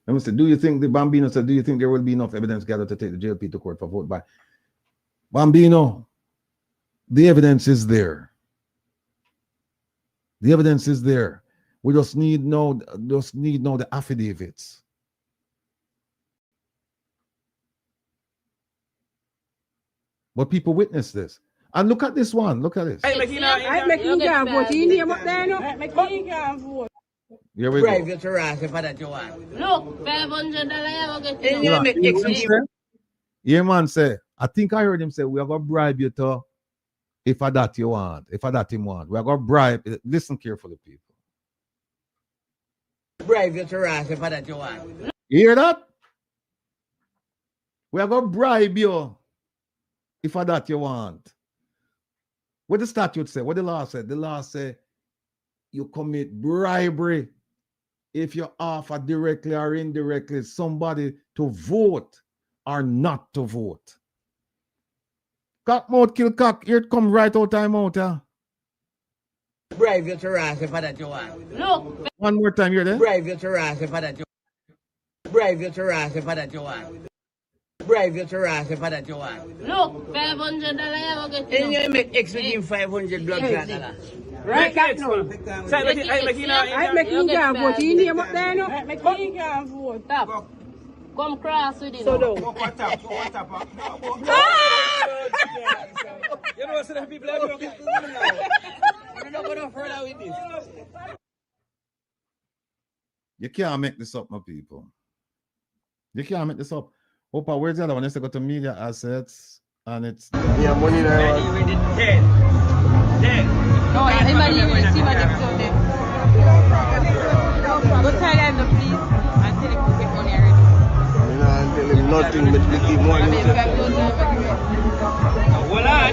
Let me say, do you think the Bambino said, do you think there will be enough evidence gathered to take the JLP to court for vote by? Bambino, the evidence is there. The evidence is there. We just need now the affidavits. But people witness this. And look at this one. Look at this. I make you can't vote. You name up there, no? I make you can't vote. Here we Bribe go. you to rise for that you want. Look, $500 And you make excuse. Yeah, man say, I think I heard him say, we are going to bribe you to, if I that you want, if I that him want. We are going to bribe, listen carefully, people. Bribe you to rise for that you want. You hear that? We are going to bribe you, if I that you want. What the statute say? What the law said? The law say, you commit bribery if you offer directly or indirectly somebody to vote or not to vote. Cock mouth kill cock. Here it come right out time out. Bribe you to rise for that you want. Look. One more time here there. Bribe you to rise for that you want. Bribe you to rise for that you want. Bribe you to rise for that you want. Look, $500 And you make excuse 500 blood clot. Right, that no. I make you can't vote. You name up there, no? I make you can't vote. Stop. Come cross with it. So down. You know what some people are doing? We're not going to further with this. You can't make this up, my people. You can't make this up. Opa, where's the other one? Let's go to media assets and it's Yeah, money there. No, anybody will see my next one there. Go tell them the please and tell him to get money already. You know, I tell him nothing but we give money. I mean, you can do that. Hold on.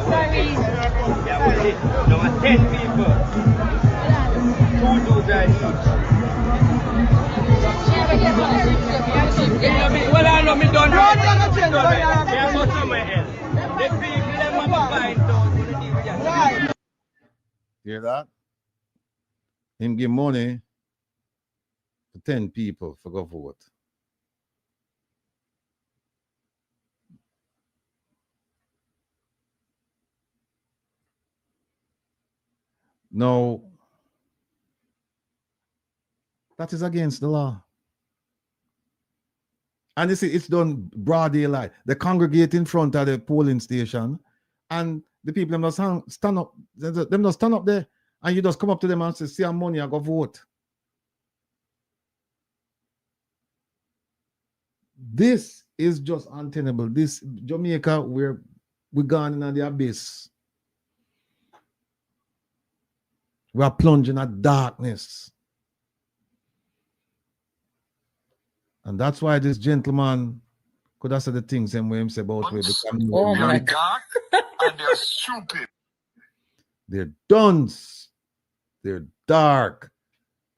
Sorry. There were 10 people. 2 do that each. Well, I know me done. hear that? Him give money to 10 people for go vote. No, that is against the law. And you see, it's done broad daylight. They congregate in front of the polling station, and the people them just stand up. Them just stand up there, and you just come up to them and say, "See our money, I go vote." This is just untenable. This Jamaica, we're gone in the abyss. We are plunging at darkness. And that's why this gentleman could have said the things same way him say about we become. Oh my God. And they're stupid. They're dunce, they're dark,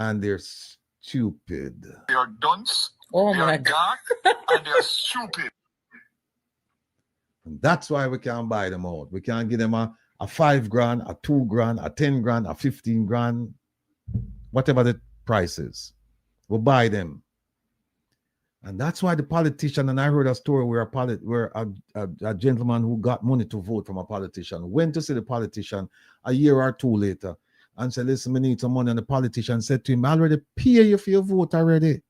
and they're stupid. They are dunce. Oh they my are dark, and they're stupid. And that's why we can't buy them out. We can't give them a 5 grand, a 2 grand, a 10 grand, a 15 grand, whatever the price is. We'll buy them. And that's why the politician, and I heard a story where a gentleman who got money to vote from a politician went to see the politician a year or two later and said, "Listen, I need some money." And the politician said to him, "I already pay you for your vote already.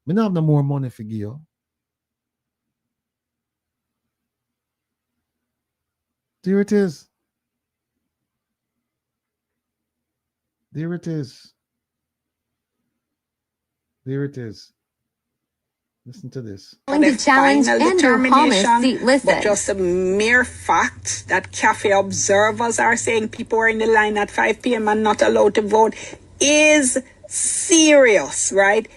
I don't have no more money for you." There it is. There it is. There it is. Listen to this. To challenge Andrew Holness seat listen. But just a mere fact that cafe observers are saying people are in the line at 5 p.m. and not allowed to vote is serious, right?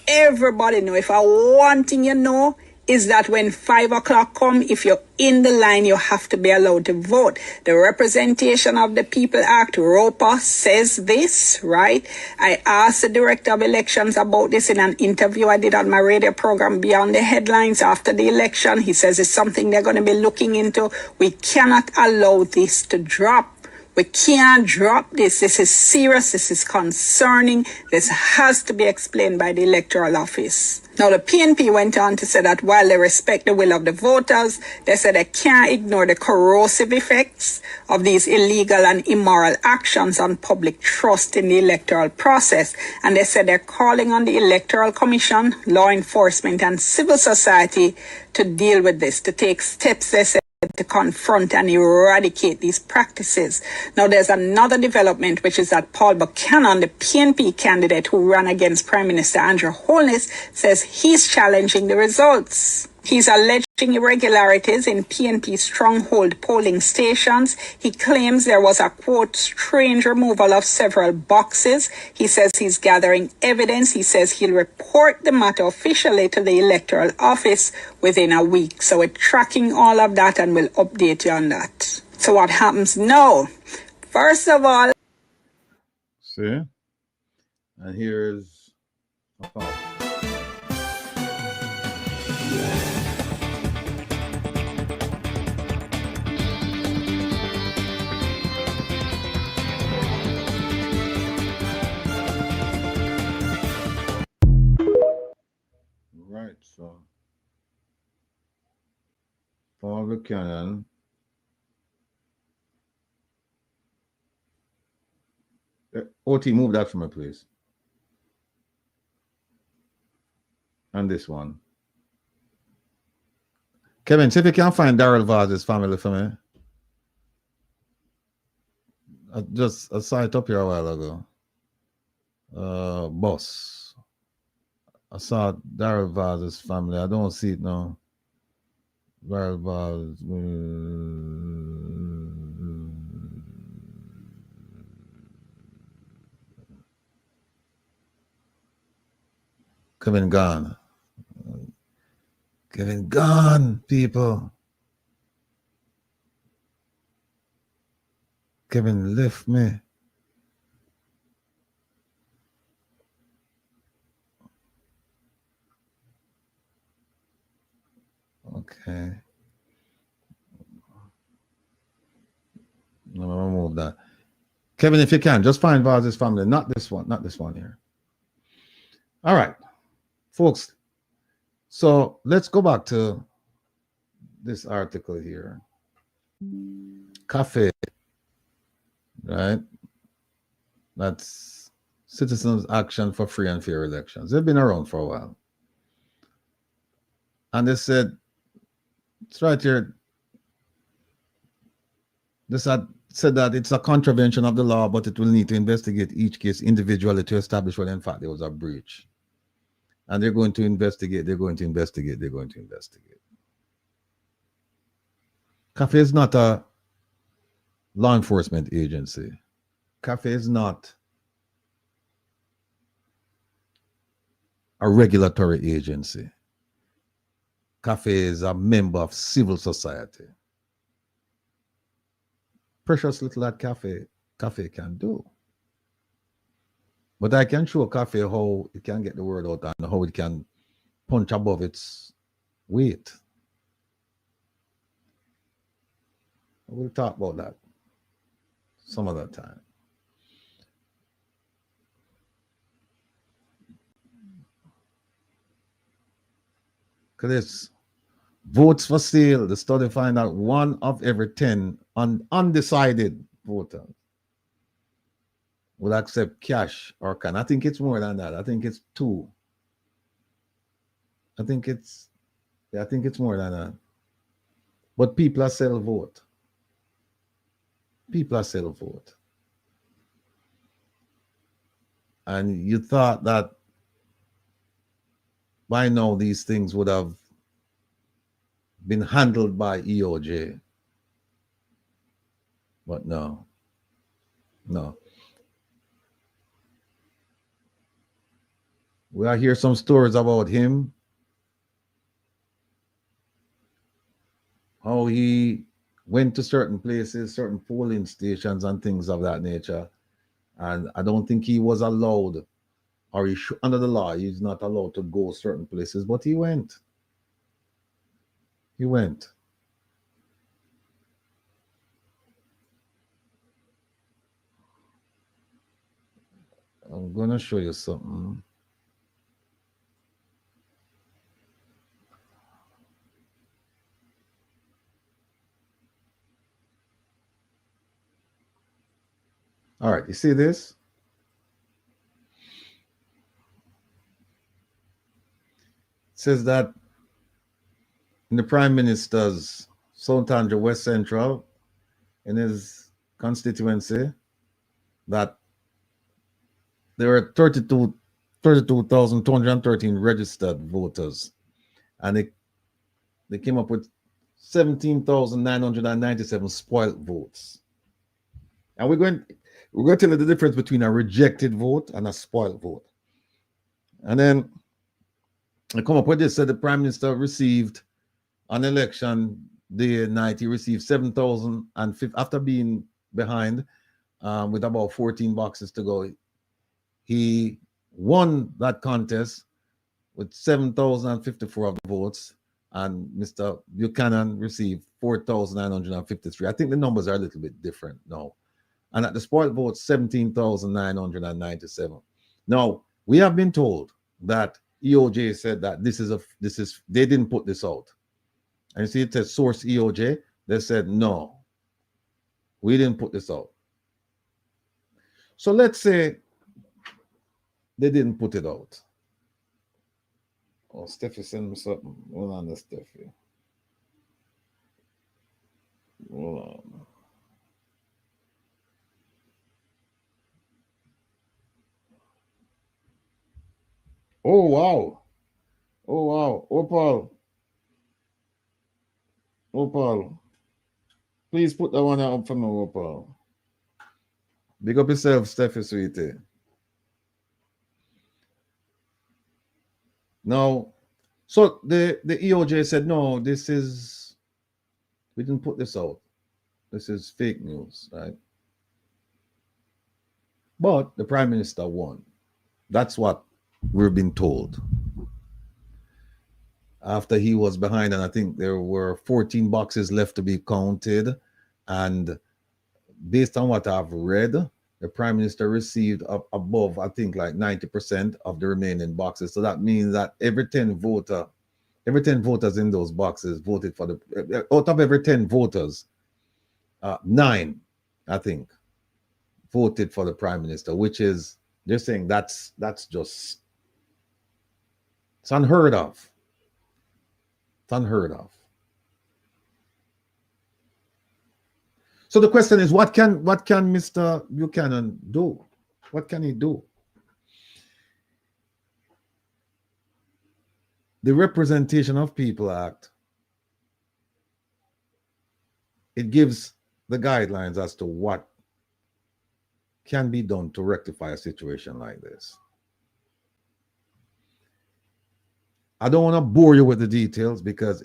Everybody know. If one thing you know is that when 5 o'clock come, if you're in the line, you have to be allowed to vote. The Representation of the People Act, ROPA, says this, right? I asked the Director of Elections about this in an interview I did on my radio program Beyond the Headlines after the election. He says it's something they're going to be looking into. We cannot allow this to drop. We can't drop this. This is serious. This is concerning. This has to be explained by the Electoral Office. Now, the PNP went on to say that while they respect the will of the voters, they said they can't ignore the corrosive effects of these illegal and immoral actions on public trust in the electoral process. And they said they're calling on the Electoral Commission, law enforcement, and civil society to deal with this, to take steps, they said, to confront and eradicate these practices. Now, there's another development, which is that Paul Buchanan, the PNP candidate who ran against Prime Minister Andrew Holness, says he's challenging the results. He's alleging irregularities in PNP stronghold polling stations. He claims there was a, quote, strange removal of several boxes. He says he's gathering evidence. He says he'll report the matter officially to the Electoral Office within a week. So we're tracking all of that and we'll update you on that. So what happens now? First of all... See? And here's... Right, so Paul Buchanan OT, move that for me, please. And this one. Kevin, see if you can find Daryl Vaz's family for me. I saw it up here a while ago. Boss. I saw Daryl Vaz's family. I don't see it now. Daryl Vaz. Kevin gone. Kevin gone, people. Kevin left me. Okay. No, I'll remove that. Kevin, if you can, just find Vaz's family. Not this one here. All right, folks. So let's go back to this article here. Cafe, right? That's Citizens Action for Free and Fair Elections. They've been around for a while. And they said, it's right here. This said that it's a contravention of the law, but it will need to investigate each case individually to establish whether in fact there was a breach. And they're going to investigate, CAFE is not a law enforcement agency. CAFE is not a regulatory agency. CAFE is a member of civil society. Precious little that CAFE can do. But I can show CAFE how it can get the word out and how it can punch above its weight. We'll talk about that some other time. Because it's votes for sale. The study find out 1 of every 10 undecided voters will accept cash or can. I think it's more than that. I think it's 2. I think it's more than that. But people are still vote. People are still vote. And you thought that by now these things would have been handled by EOJ. But no. We are hear some stories about him. How he went to certain places, certain polling stations and things of that nature. And I don't think he was allowed, or under the law, he's not allowed to go certain places, but he went. He went. I'm going to show you something. All right, you see this? It says that in the Prime Minister's South Andrew West Central, in his constituency, that there were 32,213 registered voters, and they came up with 17,997 spoiled votes. And we're going to tell you the difference between a rejected vote and a spoiled vote. And then I come up with this. Said the Prime Minister received on election day night, he received 7,050 after being behind with about 14 boxes to go. He won that contest with 7,054 of the votes, and Mr. Buchanan received 4,953. I think the numbers are a little bit different now. And at the spoiled vote, 17,997. Now, we have been told that EOJ said that they didn't put this out. And you see it says source EOJ. They said, no, we didn't put this out. So let's say they didn't put it out. Oh, Steffi sent me something. Hold on, Steffi. Hold on. Oh, wow. Oh, wow. Opal. Please put that one up for me, Opal. Big up yourself, Steffi, sweetie. Now, so the EOJ said, no, we didn't put this out. This is fake news, right? But the Prime Minister won. That's what we're being told. After he was behind, and I think there were 14 boxes left to be counted. And based on what I've read, the Prime Minister received above, I think, like 90% of the remaining boxes. So that means that every 10 voters in those boxes voted for out of every 10 voters, 9, I think, voted for the Prime Minister, which is, they're saying that's just, it's unheard of. It's unheard of. So the question is, what can Mr. Buchanan do? What can he do? The Representation of People Act, it gives the guidelines as to what can be done to rectify a situation like this. I don't want to bore you with the details because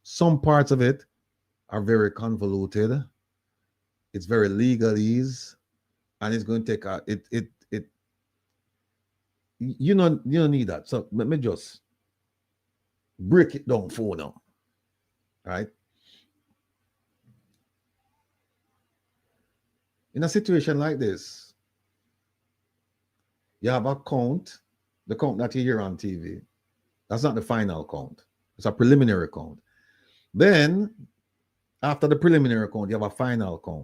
some parts of it are very convoluted. It's very legalese, and it's going to take you don't need that. So let me just break it down for now. Right? In a situation like this, you have a count, the count that you hear on TV. That's not the final count. It's a preliminary count. Then, after the preliminary count, you have a final count.